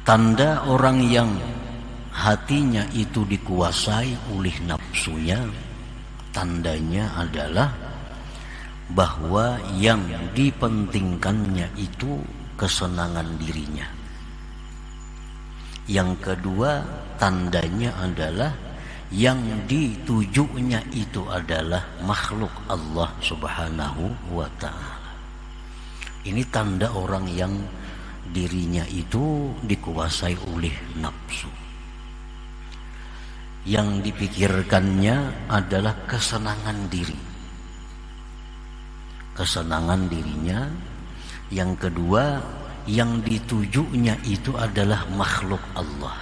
Tanda orang yang hatinya itu dikuasai oleh nafsunya, tandanya adalah bahwa yang dipentingkannya itu kesenangan dirinya. Yang kedua, tandanya adalah yang ditujunya itu adalah makhluk Allah Subhanahu wa ta'ala. Ini tanda orang yang dirinya itu dikuasai oleh nafsu. Yang dipikirkannya adalah kesenangan diri. Kesenangan dirinya. Yang kedua, yang ditujunya itu adalah makhluk Allah.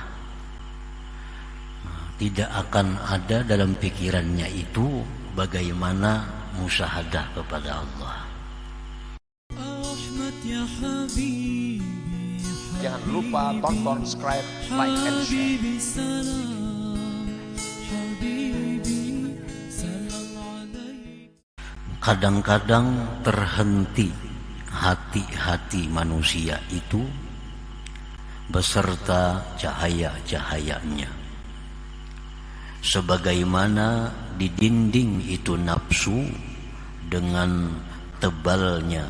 Tidak akan ada dalam pikirannya itu bagaimana musyahadah kepada Allah. Jangan lupa tonton, subscribe, like, and share. Kadang-kadang terhenti hati-hati manusia itu beserta cahaya-cahayanya, sebagaimana di dinding itu nafsu dengan tebalnya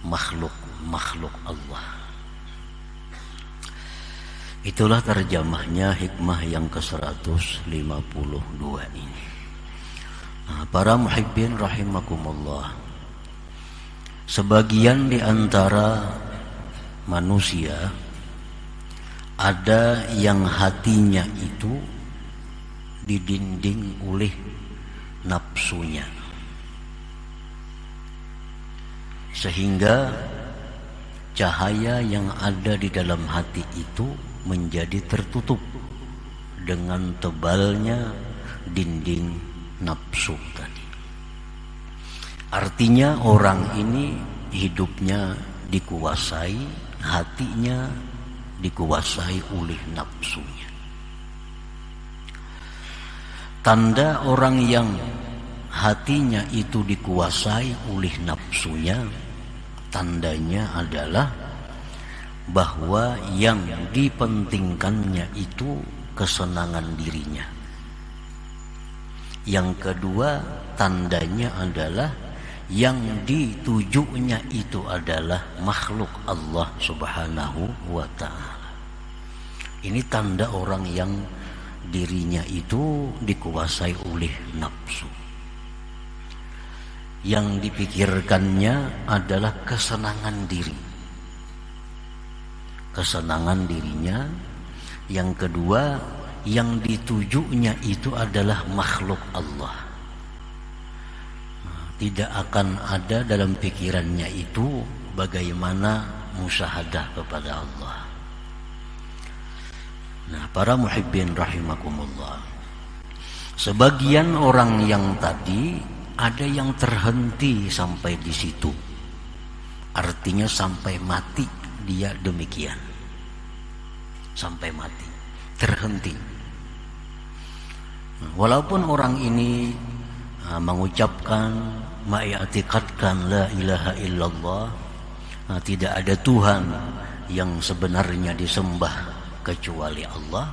makhluk Allah. Itulah terjemahnya hikmah yang ke-152 ini. Para muhibbin rahimakumullah, sebagian di antara manusia ada yang hatinya itu didinding oleh nafsunya, sehingga cahaya yang ada di dalam hati itu menjadi tertutup dengan tebalnya dinding nafsu tadi. Artinya orang ini hidupnya dikuasai, hatinya dikuasai oleh nafsunya. Tanda orang yang hatinya itu dikuasai oleh nafsunya, tandanya adalah bahwa yang dipentingkannya itu kesenangan dirinya. Yang kedua, tandanya adalah yang ditujunya itu adalah makhluk Allah Subhanahu wa ta'ala. Ini tanda orang yang dirinya itu dikuasai oleh nafsu. Yang dipikirkannya adalah kesenangan diri. Kesenangan dirinya. Yang kedua, yang ditujunya itu adalah makhluk Allah. Tidak akan ada dalam pikirannya itu bagaimana musyahadah kepada Allah. Nah, para muhibbin rahimakumullah, sebagian orang yang tadi ada yang terhenti sampai di situ. Artinya sampai mati dia demikian. Sampai mati, terhenti. Walaupun orang ini mengucapkan, ma'iktikadkan la ilaha illallah, tidak ada Tuhan yang sebenarnya disembah kecuali Allah,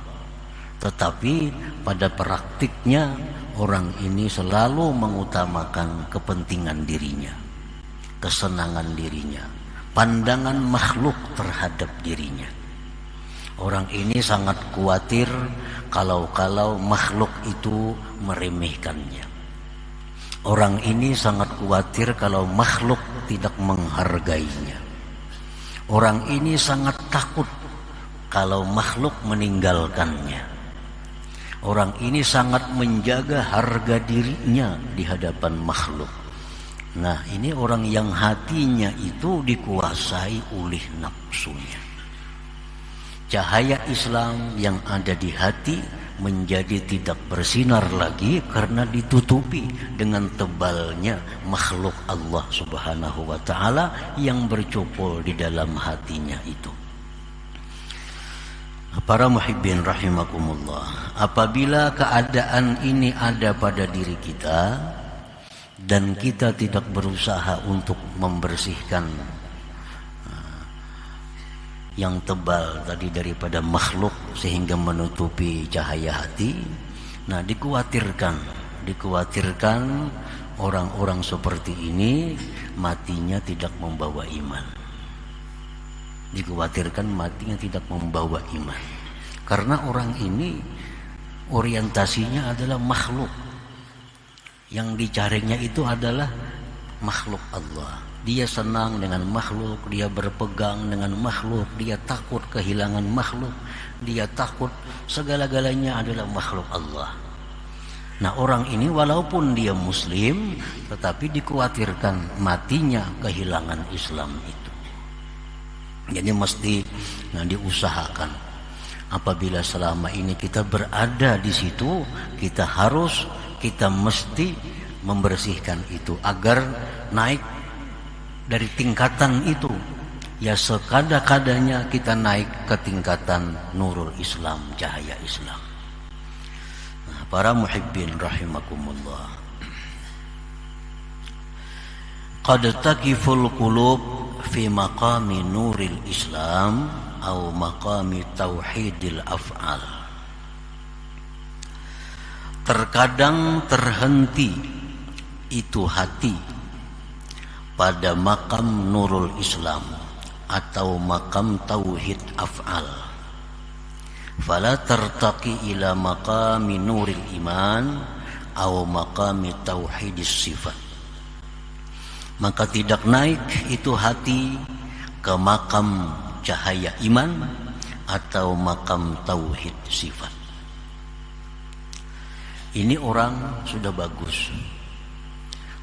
tetapi pada praktiknya orang ini selalu mengutamakan kepentingan dirinya, kesenangan dirinya, pandangan makhluk terhadap dirinya. Orang ini sangat khawatir kalau makhluk itu meremehkannya. Orang ini sangat khawatir kalau makhluk tidak menghargainya. Orang ini sangat takut kalau makhluk meninggalkannya. Orang ini sangat menjaga harga dirinya di hadapan makhluk. Nah, ini orang yang hatinya itu dikuasai oleh nafsunya. Cahaya Islam yang ada di hati menjadi tidak bersinar lagi karena ditutupi dengan tebalnya makhluk Allah Subhanahu wa ta'ala yang bercopol di dalam hatinya itu. Para muhibbin rahimakumullah, apabila keadaan ini ada pada diri kita dan kita tidak berusaha untuk membersihkan yang tebal tadi daripada makhluk sehingga menutupi cahaya hati. Nah, dikhawatirkan orang-orang seperti ini matinya tidak membawa iman. Dikhawatirkan matinya tidak membawa iman. Karena orang ini orientasinya adalah makhluk. Yang dicarinya itu adalah makhluk Allah. Dia senang dengan makhluk, dia berpegang dengan makhluk, dia takut kehilangan makhluk, dia takut segala-galanya adalah makhluk Allah. Nah, orang ini walaupun dia muslim, tetapi dikhawatirkan matinya kehilangan Islam itu. Jadi mesti diusahakan. Apabila selama ini kita berada di situ, kita mesti membersihkan itu agar naik dari tingkatan itu. Ya sekada-kadanya kita naik ke tingkatan nurul Islam, cahaya Islam. Nah, para muhibbin rahimakumullah. Qad taqiful qulub fi maqami nuril Islam atau maqami tauhidil af'al. Terkadang terhenti itu hati pada makam nurul Islam atau makam tauhid af'al. Fala tartaqi ila maqami nuril iman atau maqami tauhidis sifat. Maka tidak naik itu hati ke makam cahaya iman atau makam tauhid sifat. Ini orang sudah bagus.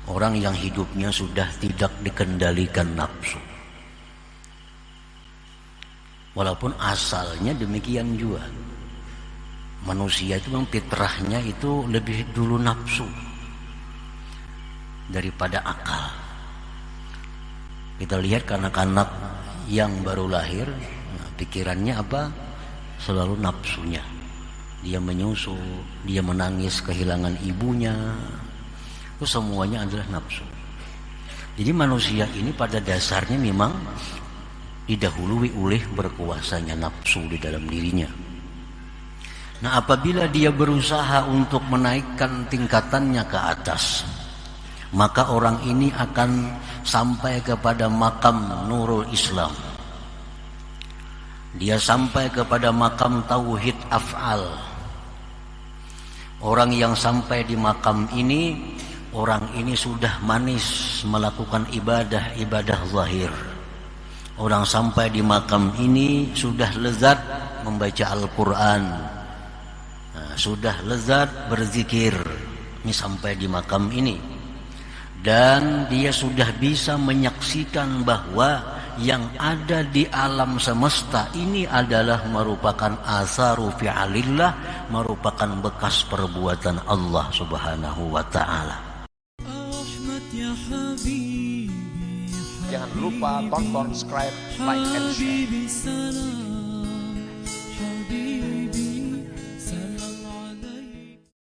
Orang yang hidupnya sudah tidak dikendalikan nafsu. Walaupun asalnya demikian juga. Manusia itu memang fitrahnya itu lebih dulu nafsu daripada akal. Kita lihat anak-anak yang baru lahir, pikirannya apa? Selalu nafsunya. Dia menyusu, dia menangis kehilangan ibunya. Itu semuanya adalah nafsu. Jadi manusia ini pada dasarnya memang didahului oleh berkuasanya nafsu di dalam dirinya. Nah, apabila dia berusaha untuk menaikkan tingkatannya ke atas, maka orang ini akan sampai kepada makam nurul Islam. Dia sampai kepada makam tauhid af'al. Orang yang sampai di makam ini, orang ini sudah manis melakukan ibadah zahir. Orang sampai di makam ini sudah lezat membaca Al-Quran, sudah lezat berzikir. Ini sampai di makam ini. Dan dia sudah bisa menyaksikan bahwa yang ada di alam semesta ini adalah merupakan asaru fi'alillah, merupakan bekas perbuatan Allah Subhanahu wa ta'ala. Jangan lupa tonton, subscribe, like, and share.